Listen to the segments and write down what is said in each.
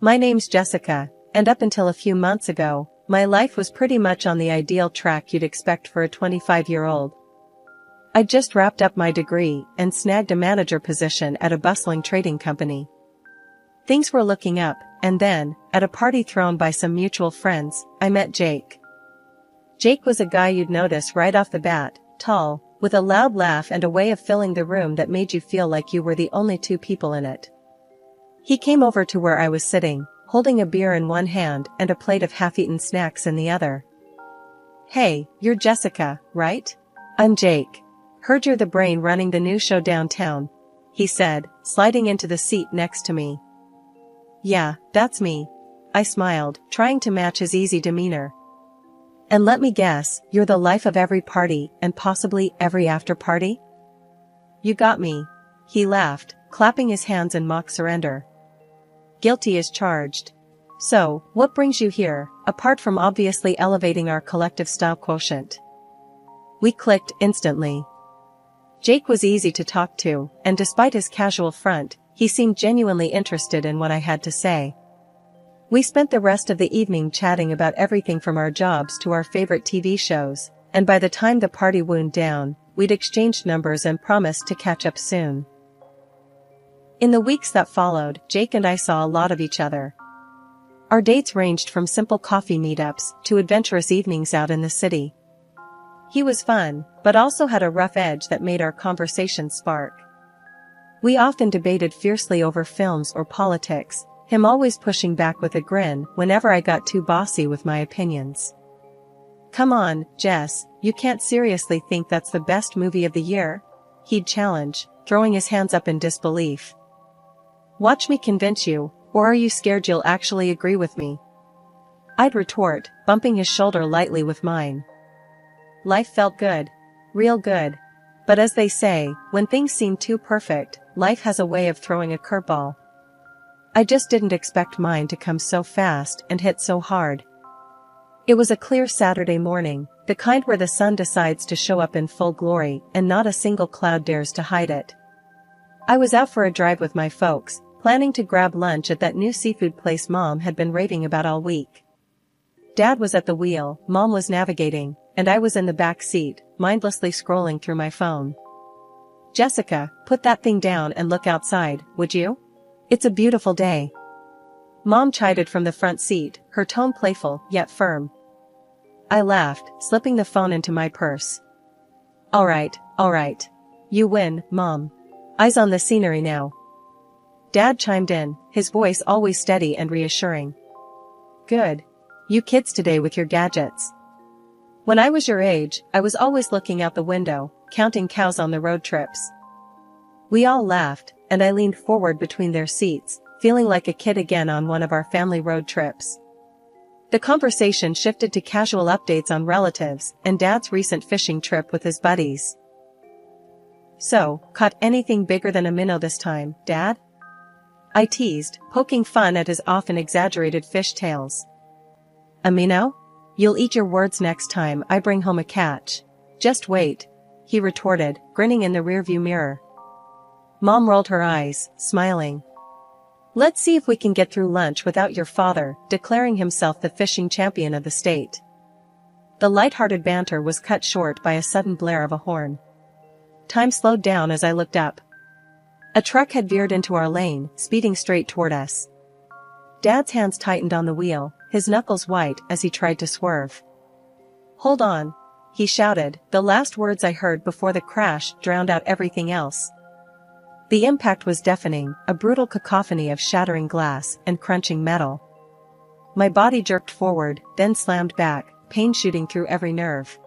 My name's Jessica, and up until a few months ago, my life was pretty much on the ideal track you'd expect for a 25-year-old. I'd just wrapped up my degree and snagged a manager position at a bustling trading company. Things were looking up, and then, at a party thrown by some mutual friends, I met Jake. Jake was a guy you'd notice right off the bat, tall, with a loud laugh and a way of filling the room that made you feel like you were the only two people in it. He came over to where I was sitting, holding a beer in one hand and a plate of half-eaten snacks in the other. "Hey, you're Jessica, right?" "I'm Jake. Heard you're the brain running the new show downtown," he said, sliding into the seat next to me. "Yeah, that's me," I smiled, trying to match his easy demeanor. "And let me guess, you're the life of every party and possibly every after-party?" "You got me," he laughed, clapping his hands in mock surrender. "Guilty as charged. So, what brings you here, apart from obviously elevating our collective style quotient?" We clicked instantly. Jake was easy to talk to, and despite his casual front, he seemed genuinely interested in what I had to say. We spent the rest of the evening chatting about everything from our jobs to our favorite TV shows, and by the time the party wound down, we'd exchanged numbers and promised to catch up soon. In the weeks that followed, Jake and I saw a lot of each other. Our dates ranged from simple coffee meetups to adventurous evenings out in the city. He was fun, but also had a rough edge that made our conversations spark. We often debated fiercely over films or politics, him always pushing back with a grin whenever I got too bossy with my opinions. "Come on, Jess, you can't seriously think that's the best movie of the year?" he'd challenge, throwing his hands up in disbelief. "Watch me convince you, or are you scared you'll actually agree with me?" I'd retort, bumping his shoulder lightly with mine. Life felt good. Real good. But as they say, when things seem too perfect, life has a way of throwing a curveball. I just didn't expect mine to come so fast and hit so hard. It was a clear Saturday morning, the kind where the sun decides to show up in full glory and not a single cloud dares to hide it. I was out for a drive with my folks, planning to grab lunch at that new seafood place Mom had been raving about all week. Dad was at the wheel, Mom was navigating, and I was in the back seat, mindlessly scrolling through my phone. "Jessica, put that thing down and look outside, would you? It's a beautiful day." Mom chided from the front seat, her tone playful yet firm. I laughed, slipping the phone into my purse. All right. You win, Mom. Eyes on the scenery now." Dad chimed in, his voice always steady and reassuring. "Good. You kids today with your gadgets. When I was your age, I was always looking out the window, counting cows on the road trips." We all laughed, and I leaned forward between their seats, feeling like a kid again on one of our family road trips. The conversation shifted to casual updates on relatives and Dad's recent fishing trip with his buddies. "So, caught anything bigger than a minnow this time, Dad?" I teased, poking fun at his often exaggerated fish tales. "A minnow? You'll eat your words next time I bring home a catch. Just wait," he retorted, grinning in the rearview mirror. Mom rolled her eyes, smiling. "Let's see if we can get through lunch without your father declaring himself the fishing champion of the state." The light-hearted banter was cut short by a sudden blare of a horn. Time slowed down as I looked up. A truck had veered into our lane, speeding straight toward us. Dad's hands tightened on the wheel, his knuckles white as he tried to swerve. "Hold on," he shouted, the last words I heard before the crash drowned out everything else. The impact was deafening, a brutal cacophony of shattering glass and crunching metal. My body jerked forward, then slammed back, pain shooting through every nerve.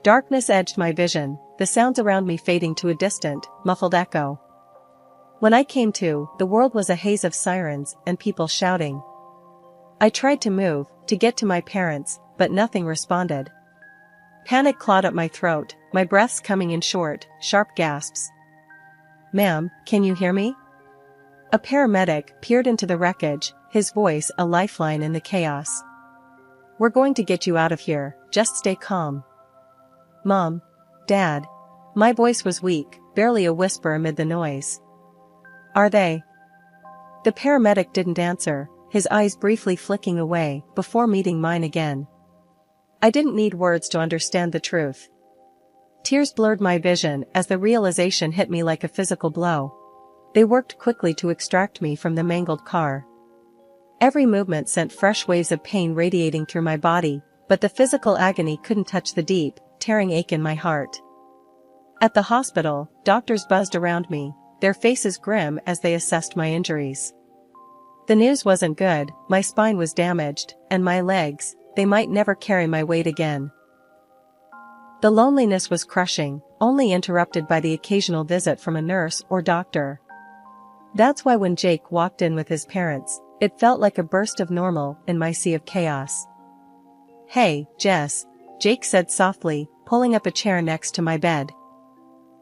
Darkness edged my vision, the sounds around me fading to a distant, muffled echo. When I came to, the world was a haze of sirens and people shouting. I tried to move, to get to my parents, but nothing responded. Panic clawed at my throat, my breaths coming in short, sharp gasps. "Ma'am, can you hear me?" A paramedic peered into the wreckage, his voice a lifeline in the chaos. "We're going to get you out of here, just stay calm." "Mom? Dad?" My voice was weak, barely a whisper amid the noise. "Are they?" The paramedic didn't answer, his eyes briefly flicking away before meeting mine again. I didn't need words to understand the truth. Tears blurred my vision as the realization hit me like a physical blow. They worked quickly to extract me from the mangled car. Every movement sent fresh waves of pain radiating through my body, but the physical agony couldn't touch the deep, tearing ache in my heart. At the hospital, doctors buzzed around me, their faces grim as they assessed my injuries. The news wasn't good, my spine was damaged, and my legs, they might never carry my weight again. The loneliness was crushing, only interrupted by the occasional visit from a nurse or doctor. That's why when Jake walked in with his parents, it felt like a burst of normal in my sea of chaos. "Hey, Jess," Jake said softly, pulling up a chair next to my bed.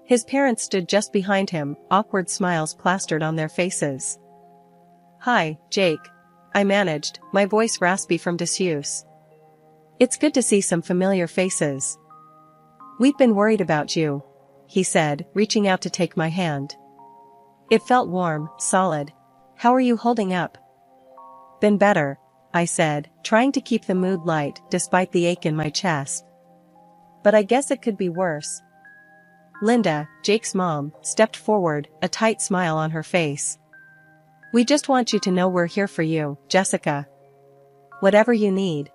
His parents stood just behind him, awkward smiles plastered on their faces. "Hi, Jake," I managed, my voice raspy from disuse. "It's good to see some familiar faces. We've been worried about you," he said, reaching out to take my hand. It felt warm, solid. "How are you holding up?" "Been better," I said, trying to keep the mood light despite the ache in my chest. "But I guess it could be worse." Linda, Jake's mom, stepped forward, a tight smile on her face. "We just want you to know we're here for you, Jessica. Whatever you need."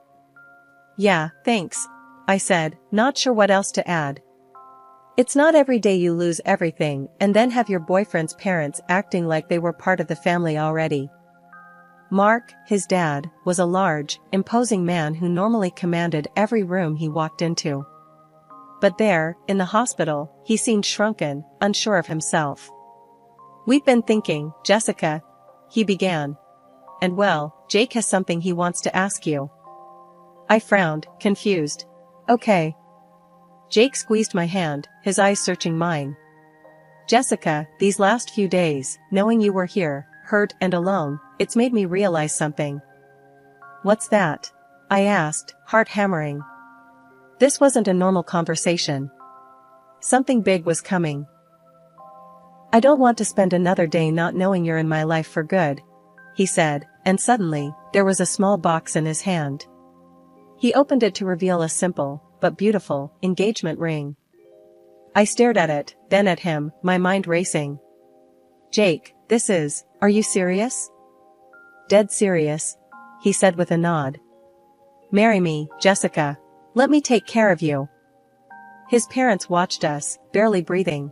"Yeah, thanks," I said, not sure what else to add. It's not every day you lose everything and then have your boyfriend's parents acting like they were part of the family already. Mark, his dad, was a large, imposing man who normally commanded every room he walked into. But there, in the hospital, he seemed shrunken, unsure of himself. "We've been thinking, Jessica," he began. "And well, Jake has something he wants to ask you." I frowned, confused. "Okay." Jake squeezed my hand, his eyes searching mine. "Jessica, these last few days, knowing you were here, hurt and alone, it's made me realize something." "What's that?" I asked, heart hammering. This wasn't a normal conversation. Something big was coming. "I don't want to spend another day not knowing you're in my life for good," he said, and suddenly, there was a small box in his hand. He opened it to reveal a simple, but beautiful, engagement ring. I stared at it, then at him, my mind racing. "Jake, are you serious?" "Dead serious," he said with a nod. "Marry me, Jessica. Let me take care of you." His parents watched us, barely breathing.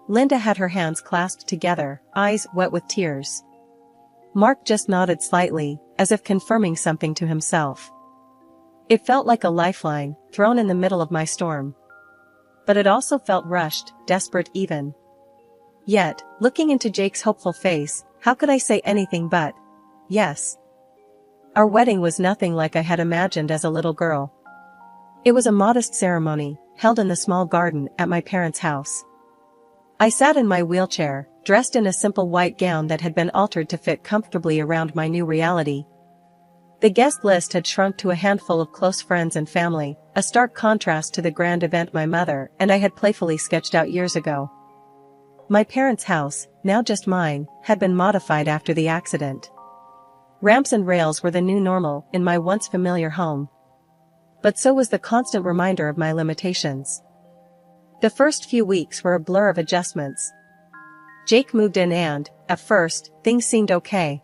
Linda had her hands clasped together, eyes wet with tears. Mark just nodded slightly, as if confirming something to himself. It felt like a lifeline, thrown in the middle of my storm. But it also felt rushed, desperate even. Yet, looking into Jake's hopeful face, how could I say anything but, yes? Our wedding was nothing like I had imagined as a little girl. It was a modest ceremony, held in the small garden at my parents' house. I sat in my wheelchair, dressed in a simple white gown that had been altered to fit comfortably around my new reality. The guest list had shrunk to a handful of close friends and family, a stark contrast to the grand event my mother and I had playfully sketched out years ago. My parents' house, now just mine, had been modified after the accident. Ramps and rails were the new normal in my once familiar home. But so was the constant reminder of my limitations. The first few weeks were a blur of adjustments. Jake moved in and, at first, things seemed okay.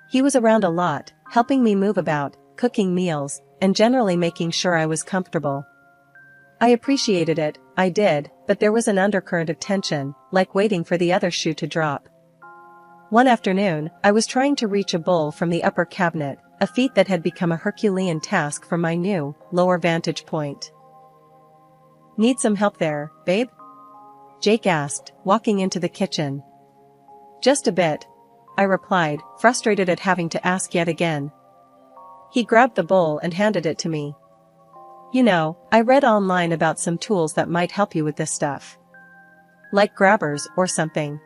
He was around a lot, helping me move about, cooking meals, and generally making sure I was comfortable. I appreciated it, I did, but there was an undercurrent of tension, like waiting for the other shoe to drop. One afternoon, I was trying to reach a bowl from the upper cabinet, a feat that had become a Herculean task from my new, lower vantage point. "Need some help there, babe?" Jake asked, walking into the kitchen. "Just a bit," I replied, frustrated at having to ask yet again. He grabbed the bowl and handed it to me. "You know, I read online about some tools that might help you with this stuff. Like grabbers or something."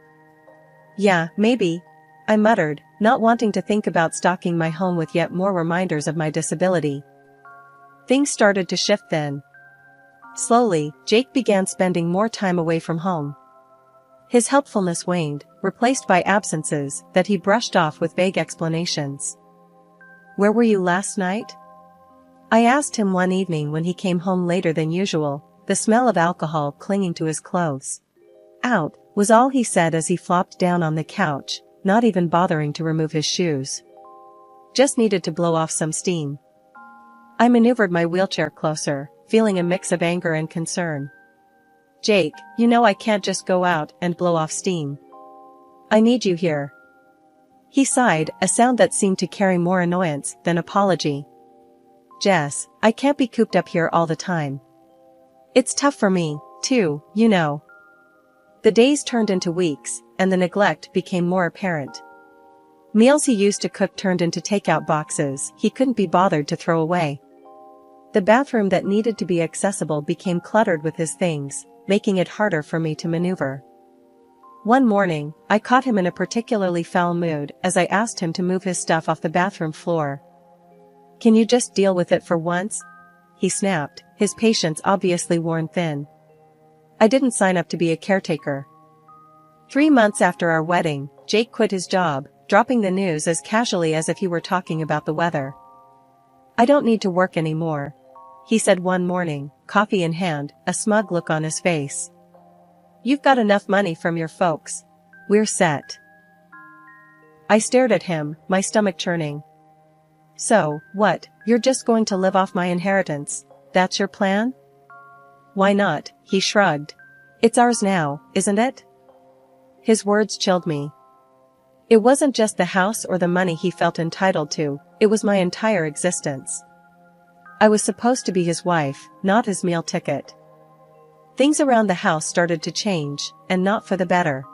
"Yeah, maybe," I muttered, not wanting to think about stocking my home with yet more reminders of my disability. Things started to shift then. Slowly, Jake began spending more time away from home. His helpfulness waned, replaced by absences that he brushed off with vague explanations. "Where were you last night?" I asked him one evening when he came home later than usual, the smell of alcohol clinging to his clothes. "Out," was all he said as he flopped down on the couch, not even bothering to remove his shoes. "Just needed to blow off some steam." I maneuvered my wheelchair closer, feeling a mix of anger and concern. "Jake, you know I can't just go out and blow off steam. I need you here." He sighed, a sound that seemed to carry more annoyance than apology. "Jess, I can't be cooped up here all the time. It's tough for me, too, you know." The days turned into weeks, and the neglect became more apparent. Meals he used to cook turned into takeout boxes he couldn't be bothered to throw away. The bathroom that needed to be accessible became cluttered with his things, making it harder for me to maneuver. One morning, I caught him in a particularly foul mood as I asked him to move his stuff off the bathroom floor. "Can you just deal with it for once?" he snapped, his patience obviously worn thin. I didn't sign up to be a caretaker. 3 months after our wedding, Jake quit his job, dropping the news as casually as if he were talking about the weather. "I don't need to work anymore," he said one morning, coffee in hand, a smug look on his face. "You've got enough money from your folks. We're set." I stared at him, my stomach churning. "So, what, you're just going to live off my inheritance? That's your plan?" "Why not?" he shrugged. "It's ours now, isn't it?" His words chilled me. It wasn't just the house or the money he felt entitled to, it was my entire existence. I was supposed to be his wife, not his meal ticket. Things around the house started to change, and not for the better.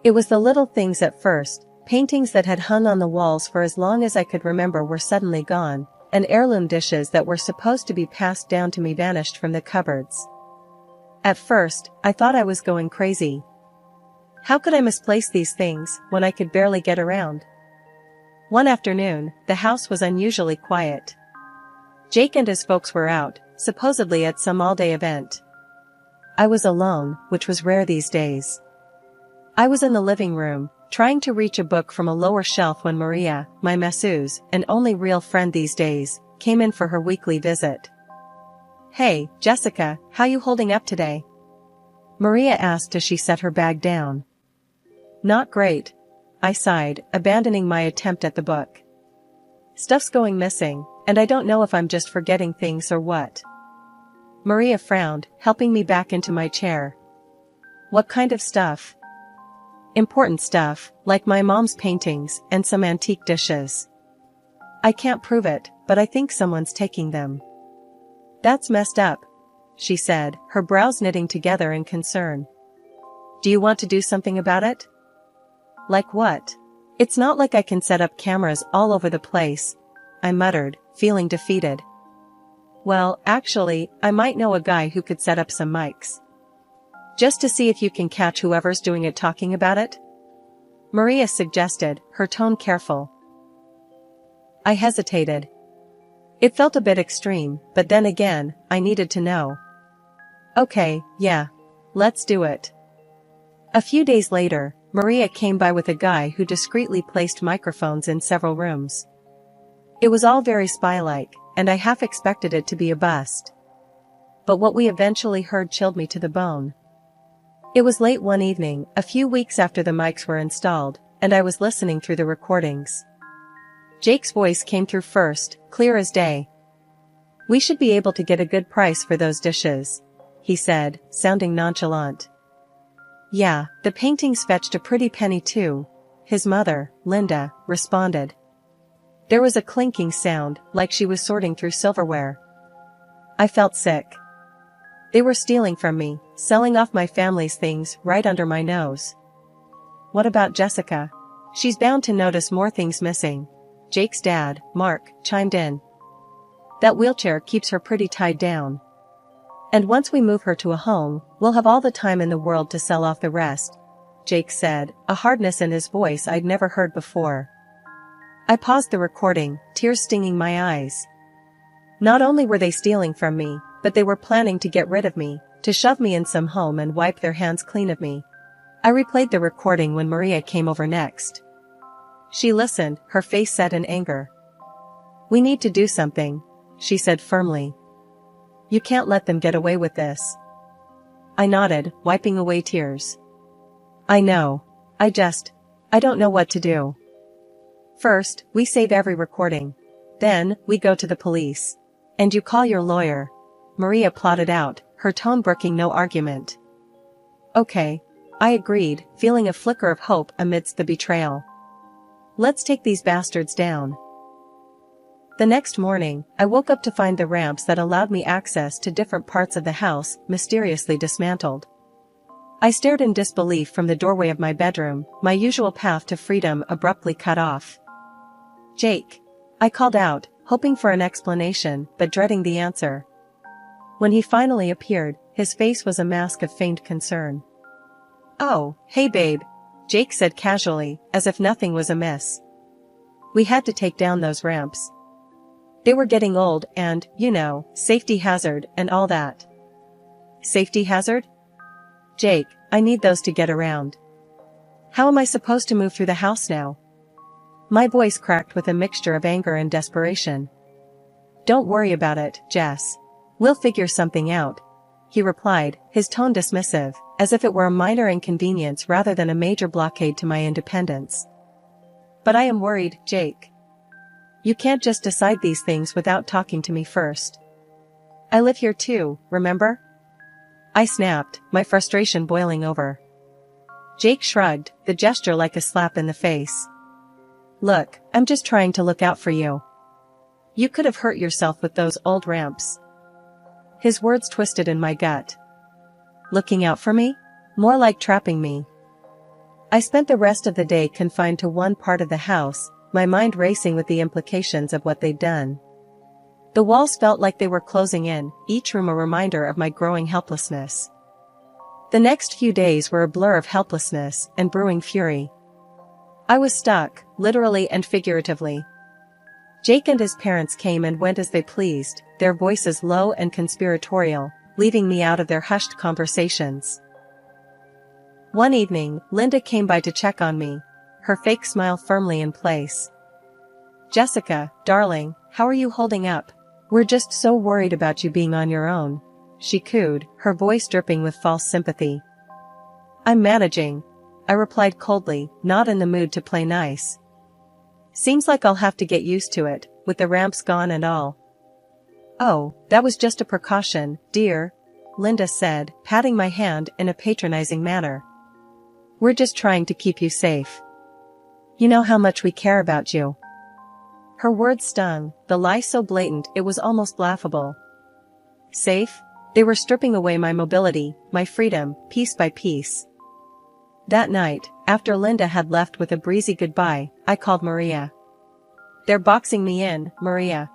It was the little things at first. Paintings that had hung on the walls for as long as I could remember were suddenly gone, and heirloom dishes that were supposed to be passed down to me vanished from the cupboards. At first, I thought I was going crazy. How could I misplace these things when I could barely get around? One afternoon, the house was unusually quiet. Jake and his folks were out, supposedly at some all-day event. I was alone, which was rare these days. I was in the living room, trying to reach a book from a lower shelf when Maria, my masseuse, and only real friend these days, came in for her weekly visit. "Hey, Jessica, how you holding up today?" Maria asked as she set her bag down. "Not great," I sighed, abandoning my attempt at the book. "Stuff's going missing, and I don't know if I'm just forgetting things or what." Maria frowned, helping me back into my chair. "What kind of stuff?" "Important stuff, like my mom's paintings and some antique dishes. I can't prove it, but I think someone's taking them." "That's messed up," she said, her brows knitting together in concern. "Do you want to do something about it?" "Like what?" "It's not like I can set up cameras all over the place," I muttered, feeling defeated. "Well, actually, I might know a guy who could set up some mics. Just to see if you can catch whoever's doing it talking about it?" Maria suggested, her tone careful. I hesitated. It felt a bit extreme, but then again, I needed to know. "Okay, yeah. Let's do it." A few days later, Maria came by with a guy who discreetly placed microphones in several rooms. It was all very spy-like, and I half expected it to be a bust. But what we eventually heard chilled me to the bone. It was late one evening, a few weeks after the mics were installed, and I was listening through the recordings. Jake's voice came through first, clear as day. "We should be able to get a good price for those dishes," he said, sounding nonchalant. "Yeah, the paintings fetched a pretty penny too," his mother, Linda, responded. There was a clinking sound, like she was sorting through silverware. I felt sick. They were stealing from me, selling off my family's things right under my nose. "What about Jessica? She's bound to notice more things missing," Jake's dad, Mark, chimed in. "That wheelchair keeps her pretty tied down. And once we move her to a home, we'll have all the time in the world to sell off the rest," Jake said, a hardness in his voice I'd never heard before. I paused the recording, tears stinging my eyes. Not only were they stealing from me, but they were planning to get rid of me, to shove me in some home and wipe their hands clean of me. I replayed the recording when Maria came over next. She listened, her face set in anger. "We need to do something," she said firmly. "You can't let them get away with this." I nodded, wiping away tears. "I know. I don't know what to do. First, we save every recording. Then, we go to the police. And you call your lawyer," Maria plotted out, her tone brooking no argument. "Okay," I agreed, feeling a flicker of hope amidst the betrayal. "Let's take these bastards down." The next morning, I woke up to find the ramps that allowed me access to different parts of the house mysteriously dismantled. I stared in disbelief from the doorway of my bedroom, my usual path to freedom abruptly cut off. "Jake," I called out, hoping for an explanation but dreading the answer. When he finally appeared, his face was a mask of feigned concern. "Oh, hey babe," Jake said casually, as if nothing was amiss. "We had to take down those ramps. They were getting old and, safety hazard and all that." "Safety hazard?" "Jake, I need those to get around. How am I supposed to move through the house now?" My voice cracked with a mixture of anger and desperation. "Don't worry about it, Jess. We'll figure something out," he replied, his tone dismissive, as if it were a minor inconvenience rather than a major blockade to my independence. "But I am worried, Jake. You can't just decide these things without talking to me first. I live here too, remember?" I snapped, my frustration boiling over. Jake shrugged, the gesture like a slap in the face. "Look, I'm just trying to look out for you. You could have hurt yourself with those old ramps." His words twisted in my gut. Looking out for me? More like trapping me. I spent the rest of the day confined to one part of the house, my mind racing with the implications of what they'd done. The walls felt like they were closing in, each room a reminder of my growing helplessness. The next few days were a blur of helplessness and brewing fury. I was stuck, literally and figuratively. Jake and his parents came and went as they pleased, their voices low and conspiratorial, leaving me out of their hushed conversations. One evening, Linda came by to check on me, her fake smile firmly in place. "Jessica, darling, how are you holding up? We're just so worried about you being on your own," she cooed, her voice dripping with false sympathy. "I'm managing," I replied coldly, not in the mood to play nice. "Seems like I'll have to get used to it, with the ramps gone and all." "Oh, that was just a precaution, dear," Linda said, patting my hand in a patronizing manner. "We're just trying to keep you safe. You know how much we care about you." Her words stung, the lie so blatant it was almost laughable. Safe? They were stripping away my mobility, my freedom, piece by piece. That night, after Linda had left with a breezy goodbye, I called Maria. "They're boxing me in, Maria.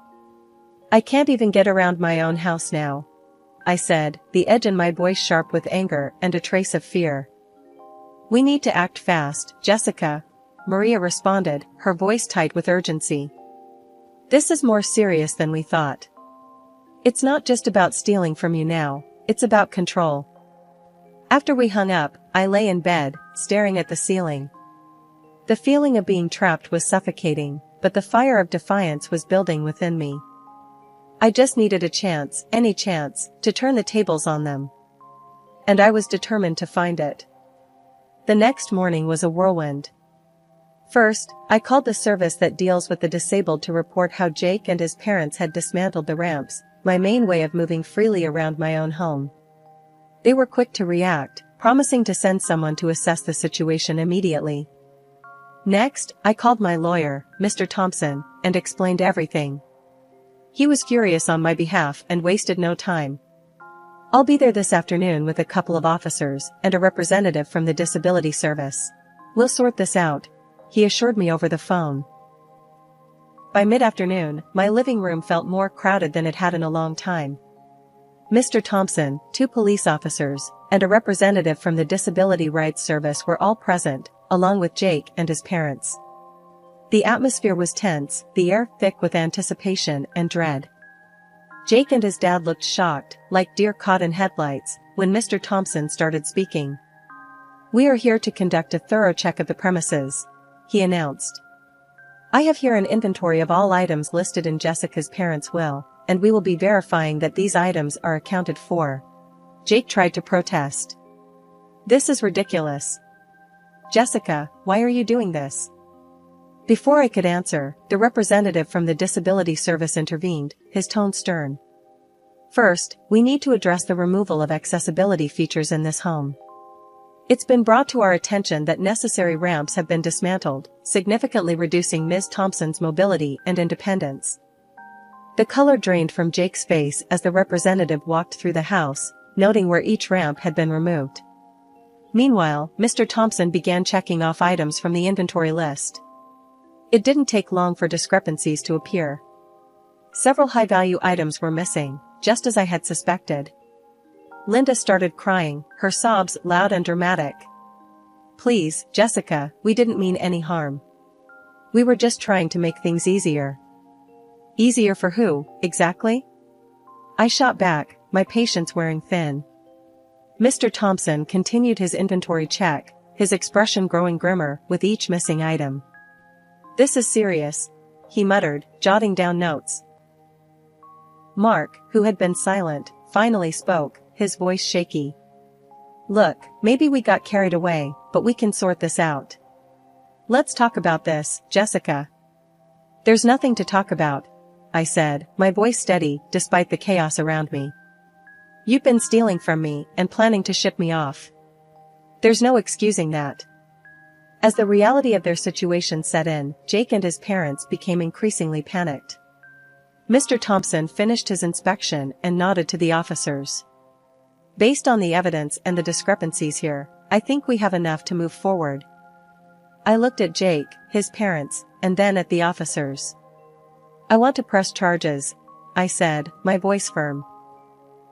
I can't even get around my own house now," I said, the edge in my voice sharp with anger and a trace of fear. "We need to act fast, Jessica," Maria responded, her voice tight with urgency. "This is more serious than we thought. It's not just about stealing from you now, it's about control." After we hung up, I lay in bed, staring at the ceiling. The feeling of being trapped was suffocating, but the fire of defiance was building within me. I just needed a chance, any chance, to turn the tables on them. And I was determined to find it. The next morning was a whirlwind. First, I called the service that deals with the disabled to report how Jake and his parents had dismantled the ramps, my main way of moving freely around my own home. They were quick to react, promising to send someone to assess the situation immediately. Next, I called my lawyer, Mr. Thompson, and explained everything. He was furious on my behalf and wasted no time. "I'll be there this afternoon with a couple of officers and a representative from the disability service. We'll sort this out," he assured me over the phone. By mid-afternoon, my living room felt more crowded than it had in a long time. Mr. Thompson, 2 police officers, and a representative from the Disability Rights Service were all present, along with Jake and his parents. The atmosphere was tense, the air thick with anticipation and dread. Jake and his dad looked shocked, like deer caught in headlights, when Mr. Thompson started speaking. "We are here to conduct a thorough check of the premises," he announced. "I have here an inventory of all items listed in Jessica's parents' will, and we will be verifying that these items are accounted for." Jake tried to protest. "This is ridiculous. Jessica, why are you doing this?" Before I could answer, the representative from the Disability Service intervened, his tone stern. "First, we need to address the removal of accessibility features in this home. It's been brought to our attention that necessary ramps have been dismantled, significantly reducing Ms. Thompson's mobility and independence." The color drained from Jake's face as the representative walked through the house, noting where each ramp had been removed. Meanwhile, Mr. Thompson began checking off items from the inventory list. It didn't take long for discrepancies to appear. Several high-value items were missing, just as I had suspected. Linda started crying, her sobs loud and dramatic. "Please, Jessica, we didn't mean any harm. We were just trying to make things easier." "Easier for who, exactly?" I shot back, my patience wearing thin. Mr. Thompson continued his inventory check, his expression growing grimmer with each missing item. "This is serious," he muttered, jotting down notes. Mark, who had been silent, finally spoke, his voice shaky. "Look, maybe we got carried away, but we can sort this out. Let's talk about this, Jessica." "There's nothing to talk about," I said, my voice steady despite the chaos around me. "You've been stealing from me and planning to ship me off. There's no excusing that." As the reality of their situation set in, Jake and his parents became increasingly panicked. Mr. Thompson finished his inspection and nodded to the officers. "Based on the evidence and the discrepancies here, I think we have enough to move forward." I looked at Jake, his parents, and then at the officers. "I want to press charges," I said, my voice firm.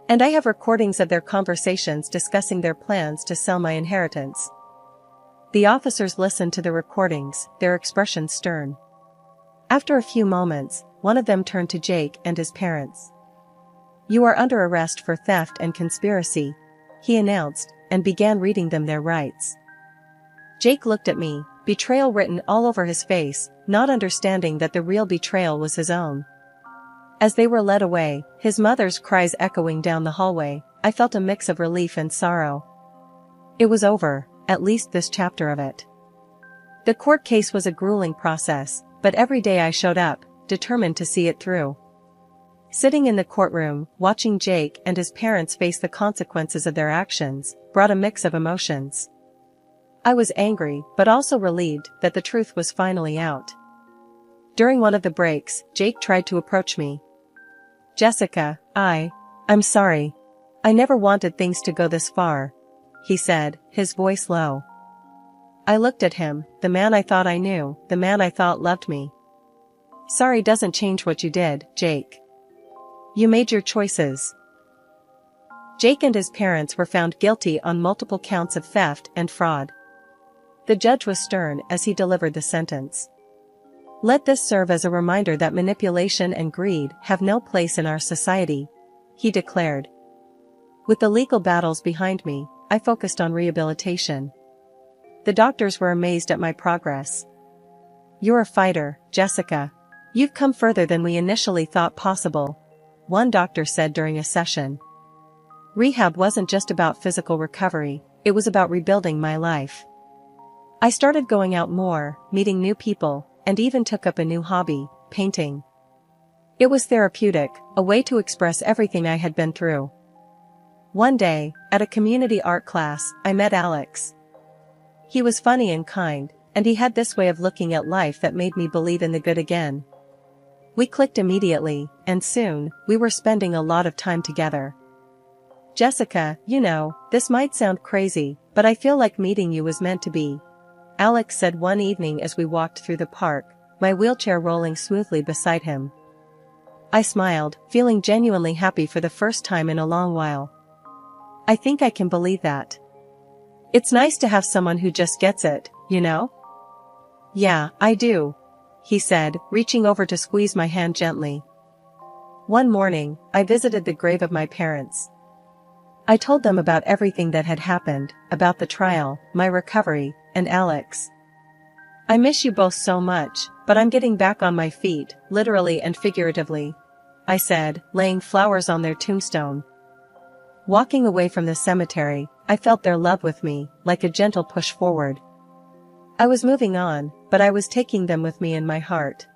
"And I have recordings of their conversations discussing their plans to sell my inheritance." The officers listened to the recordings, their expressions stern. After a few moments, one of them turned to Jake and his parents. "You are under arrest for theft and conspiracy," he announced, and began reading them their rights. Jake looked at me, betrayal written all over his face, not understanding that the real betrayal was his own. As they were led away, his mother's cries echoing down the hallway, I felt a mix of relief and sorrow. It was over, at least this chapter of it. The court case was a grueling process, but every day I showed up, determined to see it through. Sitting in the courtroom, watching Jake and his parents face the consequences of their actions, brought a mix of emotions. I was angry, but also relieved that the truth was finally out. During one of the breaks, Jake tried to approach me. "Jessica, I'm sorry. I never wanted things to go this far," he said, his voice low. I looked at him, the man I thought I knew, the man I thought loved me. "Sorry doesn't change what you did, Jake. You made your choices." Jake and his parents were found guilty on multiple counts of theft and fraud. The judge was stern as he delivered the sentence. "Let this serve as a reminder that manipulation and greed have no place in our society," he declared. With the legal battles behind me, I focused on rehabilitation. The doctors were amazed at my progress. "You're a fighter, Jessica. You've come further than we initially thought possible," one doctor said during a session. Rehab wasn't just about physical recovery, it was about rebuilding my life. I started going out more, meeting new people, and even took up a new hobby, painting. It was therapeutic, a way to express everything I had been through. One day, at a community art class, I met Alex. He was funny and kind, and he had this way of looking at life that made me believe in the good again. We clicked immediately, and soon, we were spending a lot of time together. "Jessica, this might sound crazy, but I feel like meeting you was meant to be," Alex said one evening as we walked through the park, my wheelchair rolling smoothly beside him. I smiled, feeling genuinely happy for the first time in a long while. "I think I can believe that. It's nice to have someone who just gets it, "Yeah, I do," he said, reaching over to squeeze my hand gently. One morning, I visited the grave of my parents. I told them about everything that had happened, about the trial, my recovery, and Alex. "I miss you both so much, but I'm getting back on my feet, literally and figuratively," I said, laying flowers on their tombstone. Walking away from the cemetery, I felt their love with me, like a gentle push forward. I was moving on, but I was taking them with me in my heart.